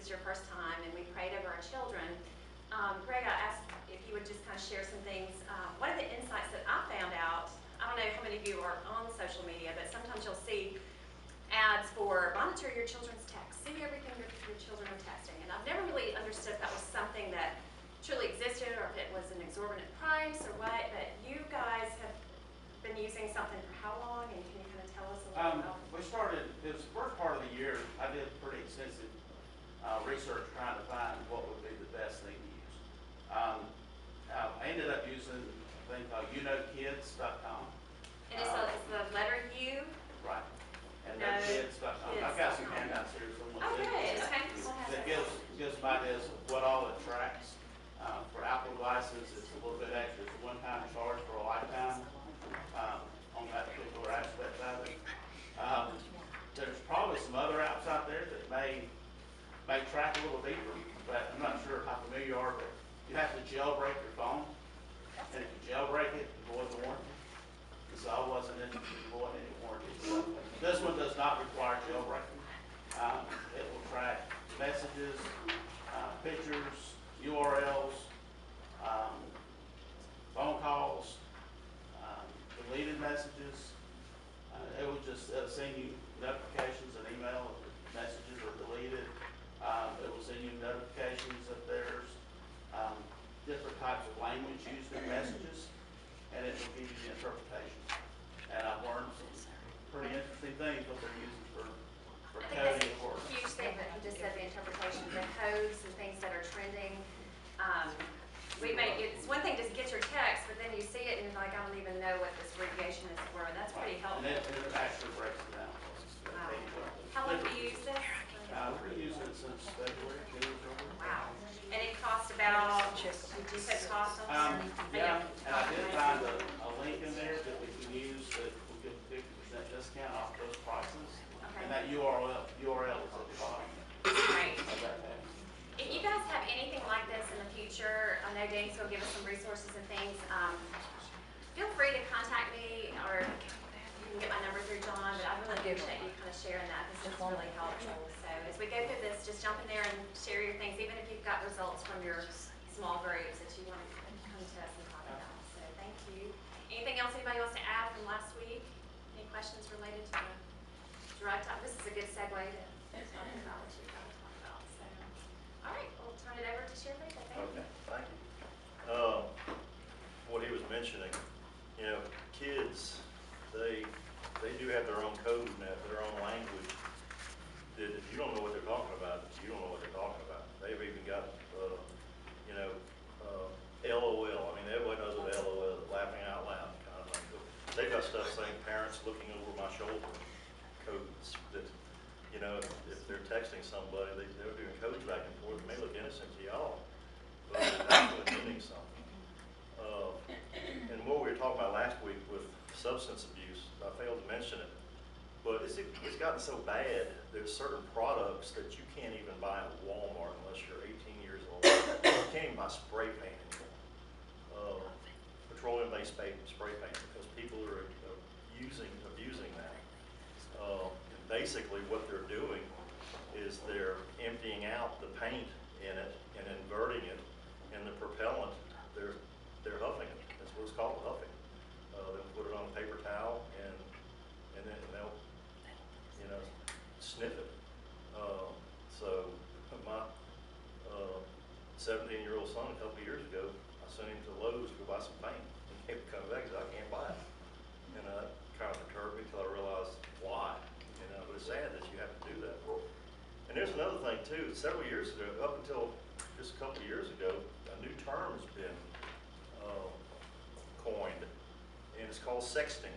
is your first time, and we prayed over our children. Greg, I asked if you would just kind of share some things. One of the insights that I found out, I don't know how many of you are on social media, but sometimes you'll see ads for monitor your children's texts, see everything your children are texting. And I've never really understood if that was something that truly existed or if it was an exorbitant price or what, but you guys have been using something for how long, and can you kind of tell us a little about it? We started, it was the first part of the year, I did pretty extensive research trying to find what would be the best thing to use. I ended up using a thing called YouKnowKids.com. And it's the letter U? Right. And No, kids.com. I've got some handouts here. Okay. That gives some ideas of what all it tracks. For Apple devices, it's a little bit extra. It's a one-time charge for a lifetime on that particular aspect of it. There's probably some other apps out there that may track a little deeper, but I'm not sure how familiar you are, but you have to jailbreak your phone. And if you jailbreak it, you void the warranty. So I wasn't interested in voiding any warranty. So this one does not require jailbreaking. It will track messages, pictures, URLs, phone calls, deleted messages. It will just send you notifications and email if messages are deleted. It will send you notifications if there's different types of language used in messages, and it will give you the interpretation. And I've learned some pretty interesting things what they're using for coding and work. Huge thing that you just said, the interpretation, the codes and things that are trending. It's one thing to get your text, but then you see it and you're like, I don't even know what this abbreviation is for, and that's pretty helpful. And it actually breaks it down. Wow. How long have you used this? We've been using it since February. Wow. And it costs about, did you say cost on this? Yeah, and I did find a link in there that we can use that will give a 50% discount off those prices. Okay. And that URL is at the bottom. Great. Of that page. If you guys have anything like this in the future, I know Denise will give us some resources and things. Feel free to contact me, or you can get my number through John, but I really appreciate you kind of sharing that. This is really helpful. So as we go through this, just jump in there and share your things, even if you've got results from your small groups that you want to come to us and talk about. So thank you. Anything else anybody wants to add from last week? Any questions related to the drug talk? This is a good segue to talking about what you're going to talk about. So, all right, we'll turn it over to Shirley. Thank you. Okay, thank you. What he was mentioning, you know, kids, they do have their own code and their own language. That if you don't know what they're talking about, you don't know what they're talking about. They've even got, LOL. I mean, everybody knows what LOL is, laughing out loud kind of thing. But they've got stuff saying parents looking over my shoulder codes that, you know, if they're texting somebody, they're doing codes back and forth. It may look innocent to y'all, but it's actually meaning something. And what we were talking about last week with substance abuse, I failed to mention it, but it's gotten so bad, there's certain products that you can't even buy at Walmart unless you're 18 years old. You can't even buy spray paint anymore. Petroleum-based spray paint, because people are abusing that. Basically what they're doing is they're emptying out the paint in it and inverting it, and the propellant, they're huffing it. That's what it's called, huffing. They'll put it on a paper towel and then they'll, you know, sniff it. So my 17-year-old son a couple of years ago, I sent him to Lowe's to go buy some paint. He kept coming back and said, I can't buy it. And that kind of perturbed me until I realized why. You know, but it's sad that you have to do that. And there's another thing too. Several years ago, up until just a couple of years ago, a new term has been coined, and it's called sexting.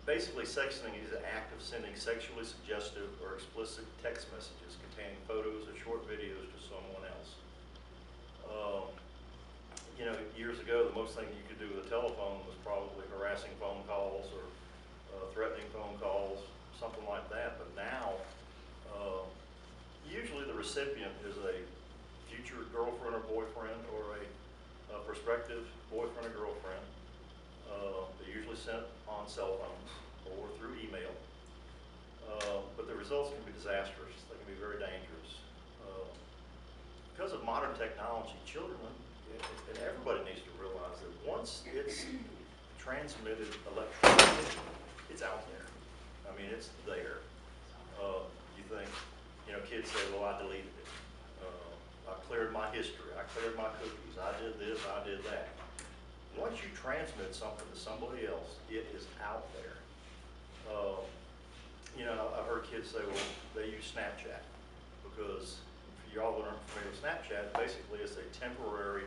Basically, sexting is an act of sending sexually suggestive or explicit text messages containing photos or short videos to someone else. You know, years ago, the most thing you could do with a telephone was probably harassing phone calls or threatening phone calls, something like that. But now, usually the recipient is a future girlfriend or boyfriend, or a prospective boyfriend or girlfriend. They're usually sent on cell phones or through email. But the results can be disastrous. They because of modern technology, children, and everybody needs to realize that once it's transmitted electronically, it's out there. I mean, it's there. You think, kids say, well, I deleted it. I cleared my history. I cleared my cookies. I did this, I did that. Once you transmit something to somebody else, it is out there. I've heard kids say, well, they use Snapchat because for y'all that aren't familiar with Snapchat, basically it's a temporary,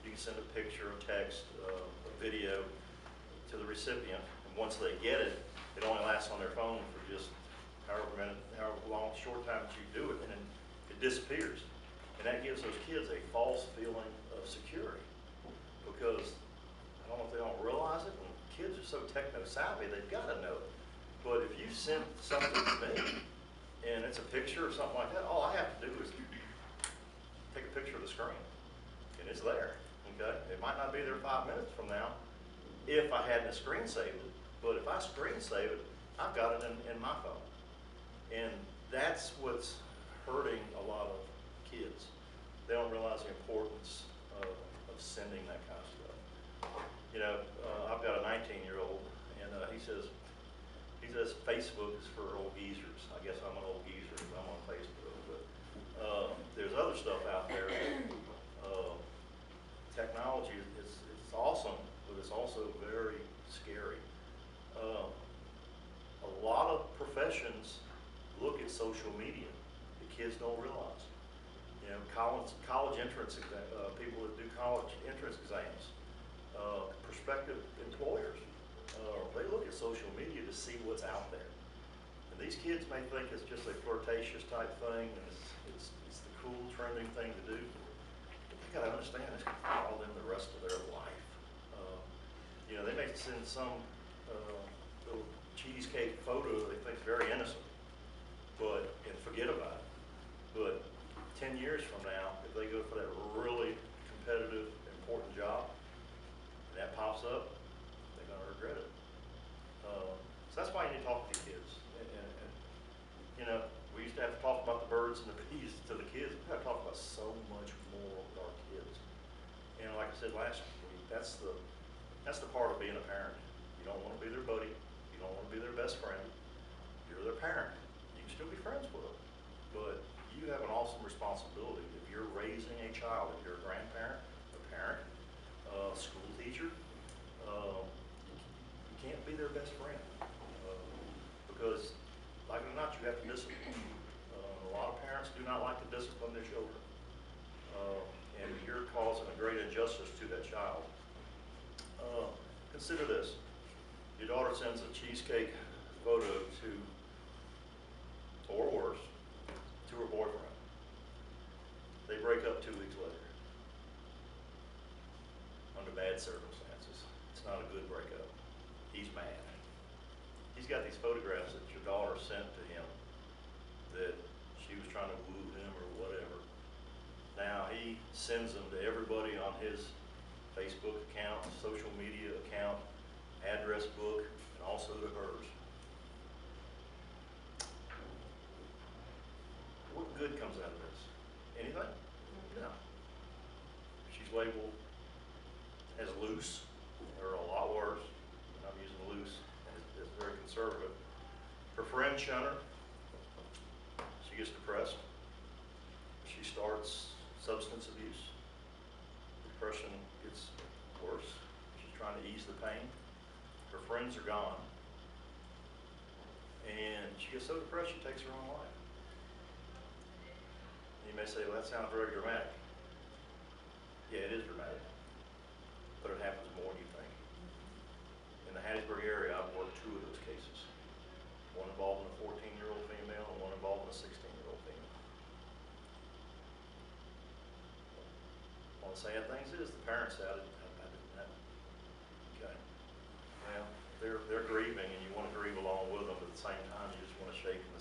you can send a picture, a text, a video to the recipient, and once they get it, it only lasts on their phone for just however long, short time that you do it, and then it disappears. And that gives those kids a false feeling of security because, I don't know if they don't realize it, and kids are so techno-savvy, they've got to know it. But if you send something to me, and it's a picture or something like that, all I have to do is take a picture of the screen, and it's there, okay? It might not be there 5 minutes from now if I hadn't screen saved it, but if I screen save it, I've got it in my phone. And that's what's hurting a lot of kids. They don't realize the importance of sending that kind of stuff. I've got a 19-year-old, and he says Facebook is for old geezers. I guess I'm an old geezer because I'm on Facebook, but there's other stuff out there. Technology is awesome, but it's also very scary. A lot of professions look at social media that kids don't realize. College entrance, people that do college entrance exams, prospective employers, they look at social media to see what's out there. And these kids may think it's just a flirtatious type thing, and it's the cool, trending thing to do. But they gotta understand it's gonna follow them the rest of their life. They may send some little cheesecake photo they think is very innocent, and forget about it. But 10 years from now, if they go for that really competitive, important job, and that pops up, they're gonna regret it. So that's why you need to talk to the kids. And we used to have to talk about the birds and the bees to the kids. We have to talk about so much more with our kids. And like I said last week, that's the part of being a parent. You don't want to be their buddy. You don't want to be their best friend. You're their parent. You can still be friends with them, but you have an awesome responsibility. If you're raising a child, if you're a grandparent, a parent, a school teacher, you can't be their best friend because, like it or not, you have to discipline. A lot of parents do not like to discipline their children, and you're causing a great injustice to that child. Consider this. Your daughter sends a cheesecake photo or worse, to her boyfriend. They break up 2 weeks later under bad circumstances. It's not a good breakup. He's mad. He's got these photographs that your daughter sent to him that she was trying to woo him or whatever. Now he sends them to everybody on his Facebook account, social media account, address book, and also to hers. What good comes out of this? Anything? No. She's labeled as loose, or a lot worse. I'm using loose, and it's very conservative. Her friends shun her. She gets depressed. She starts substance abuse. Depression gets worse. She's trying to ease the pain. Her friends are gone. And she gets so depressed she takes her own life. You may say, well, that sounds very dramatic. Yeah, it is dramatic. But it happens more than you think. In the Hattiesburg area, I've worked 2 of those cases. One involving a 14-year-old female and one involving a 16-year-old female. One of the sad things is the parents out it. I didn't know. Okay. Well, they're grieving and you want to grieve along with them, but at the same time,